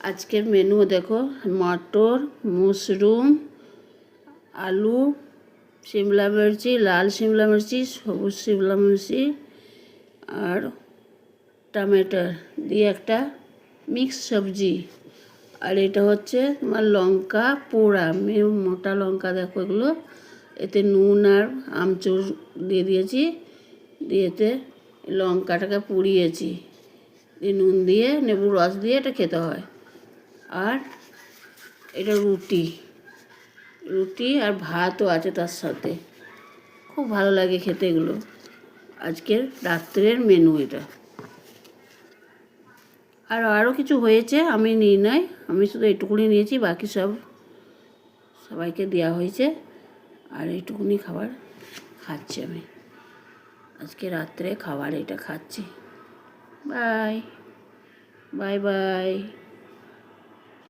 আজকের মেনু দেখো, মটর, মাশরুম, আলু, শিমলা মির্চি, লাল শিমলা মির্চি, সবুজ শিমলা মির্চি আর টমেটো দিয়ে একটা মিক্স সবজি। আর এটা হচ্ছে তোমার লঙ্কা পোড়া, মোটা লঙ্কা দেখো এগুলো। এতে নুন আর আমচুর দিয়ে দিয়েছি, দিয়েতে লঙ্কাটাকে পুড়িয়েছি, নুন দিয়ে লেবুর রস দিয়ে এটা খেতে হয়। আর এটা রুটি আর ভাতও আছে তার সাথে, খুব ভালো লাগে খেতে এগুলো। আজকের রাত্রের মেনু এটা। আর আরও কিছু হয়েছে আমি নিই নাই, আমি শুধু এইটুকুনি নিয়েছি, বাকি সবাইকে দেওয়া হয়েছে। আর এইটুকুনি খাবার খাচ্ছি আমি, আজকে রাত্রে খাবার এটা খাচ্ছি। Bye bye bye.